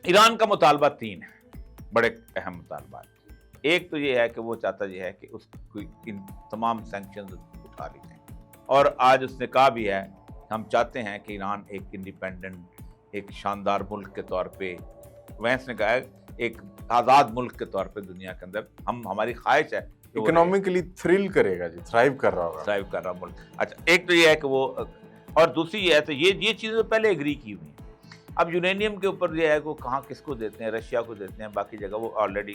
ایران کا مطالبہ تین ہے، بڑے اہم مطالبات۔ ایک تو یہ ہے کہ وہ چاہتا یہ ہے کہ اس کو ان تمام سینکشنز اٹھا لی جائیں، اور آج اس نے کہا بھی ہے ہم چاہتے ہیں کہ ایران ایک انڈیپینڈنٹ، ایک شاندار ملک کے طور پہ، وینس نے کہا ہے ایک آزاد ملک کے طور پہ دنیا کے اندر ہماری خواہش ہے کہ وہ اکنامکلی تھرل کرے گا جی، تھرائیو کر رہا ہوگا، ڈرائیو کر رہا ملک۔ اچھا، ایک تو یہ ہے کہ وہ، اور دوسری یہ ہے تو یہ چیزیں پہلے ایگری کی ہوئی ہیں۔ اب یورینیم کے اوپر یہ ہے کہ وہ کہاں کس کو دیتے ہیں، رشیا کو دیتے ہیں، باقی جگہ وہ already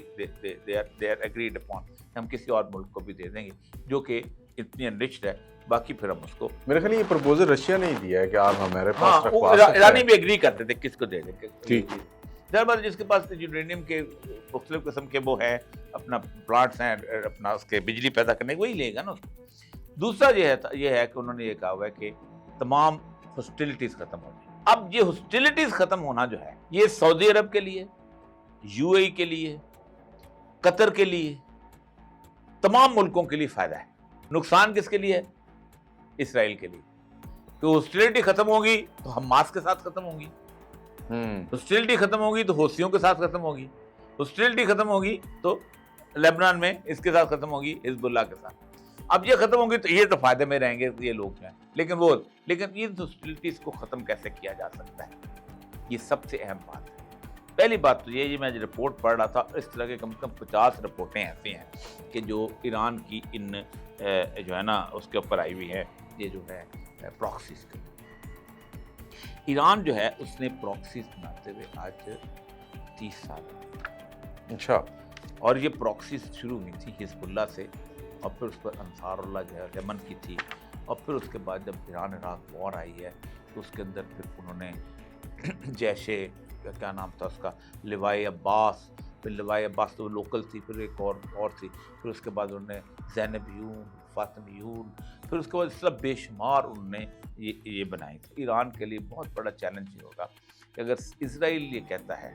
they are agreed upon, ہم کسی اور ملک کو بھی دے دیں گے جو کہ اتنی انرچڈ ہے، باقی پھر ہم اس کو، میرے خیال یہ پرپوزل رشیا نے ہی دیا ہے کہ آپ ہمارے ہاں پاس رکھوا سکتے ایرانی ہیں۔ بھی ایگری کرتے تھے کس کو دے دیں گے۔ ٹھیک۔ دربار جس کے پاس یورینیم کے مختلف قسم کے وہ ہیں، اپنا پلانٹس ہیں اپنا اس کے بجلی پیدا کرنے، وہی لے گا نا اس کو۔ دوسرا یہ ہے کہ انہوں نے یہ کہا ہوا ہے کہ تمام ہاسٹیلٹیز ختم ہو جائیں۔ اب یہ ہاسٹیلٹیز ختم ہونا جو ہے، یہ سعودی عرب کے لیے، یو اے ای کے لیے، قطر کے لیے، تمام ملکوں کے لیے فائدہ ہے۔ نقصان کس کے لیے ہے؟ اسرائیل کے لیے۔ تو ہاسٹیلٹی ختم ہوگی تو حماس کے ساتھ ختم ہوگی، ہاسٹیلٹی ختم ہوگی تو حوثیوں کے ساتھ ختم ہوگی، ہاسٹیلٹی ختم ہوگی تو لیبنان میں اس کے ساتھ ختم ہوگی، حزب اللہ کے ساتھ۔ اب یہ ختم ہوگی تو یہ تو فائدے میں رہیں گے یہ لوگ ہیں، لیکن ان ہاسٹیلٹیز کو ختم کیسے کیا جا سکتا ہے، یہ سب سے اہم بات ہے۔ پہلی بات تو یہ میں رپورٹ پڑھ رہا تھا، اس طرح کے کم سے کم 50 رپورٹیں ایسی ہیں کہ جو ایران کی ان جو ہے نا اس کے اوپر آئی ہوئی ہے، یہ جو ہے پراکسیز کے۔ ایران جو ہے اس نے پراکسیز بناتے ہوئے آج 30 سال، اچھا، اور یہ پراکسیز شروع ہوئی تھی حزب اللہ سے، اور پھر اس پر انصار اللہ جو ہے یمن کی تھی، اور پھر اس کے بعد جب ایران عراق وار آئی ہے تو اس کے اندر پھر انہوں نے جیشے کیا نام تھا اس کا، لوائے عباس، پھر لوائے عباس تو لوکل تھی، پھر ایک اور تھی، پھر اس کے بعد انہوں نے زینبیون، فاطمیون، پھر اس کے بعد اس طرح بے شمار انہوں نے یہ بنائی تھی۔ ایران کے لیے بہت بڑا چیلنج یہ ہوگا کہ اگر اسرائیل یہ کہتا ہے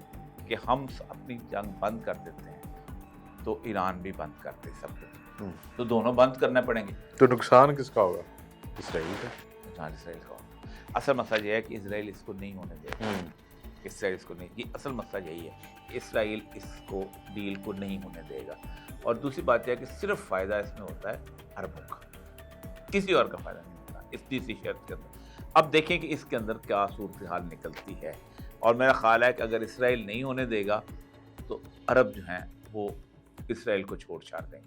کہ ہم اپنی جنگ بند کر دیتے ہیں تو ایران بھی بند کر دے سب کچھ، تو دونوں بند کرنے پڑیں گے۔ تو نقصان کس کا ہوگا؟ اسرائیل کا۔ نقصان اسرائیل کا ہوگا۔ اصل مسئلہ یہ ہے کہ اسرائیل اس کو نہیں ہونے دے گا، اسرائیل اس کو نہیں، یہ اصل مسئلہ یہی ہے کہ اسرائیل اس کو ڈیل کو نہیں ہونے دے گا۔ اور دوسری بات یہ ہے کہ صرف فائدہ اس میں ہوتا ہے عربوں کا، کسی اور کا فائدہ نہیں ہوتا اس تیسری شرط کے اندر۔ اب دیکھیں کہ اس کے اندر کیا صورتحال نکلتی ہے، اور میرا خیال ہے کہ اگر اسرائیل نہیں ہونے دے گا تو عرب جو ہیں وہ اسرائیل کو چھوڑ چھاڑ دیں گے۔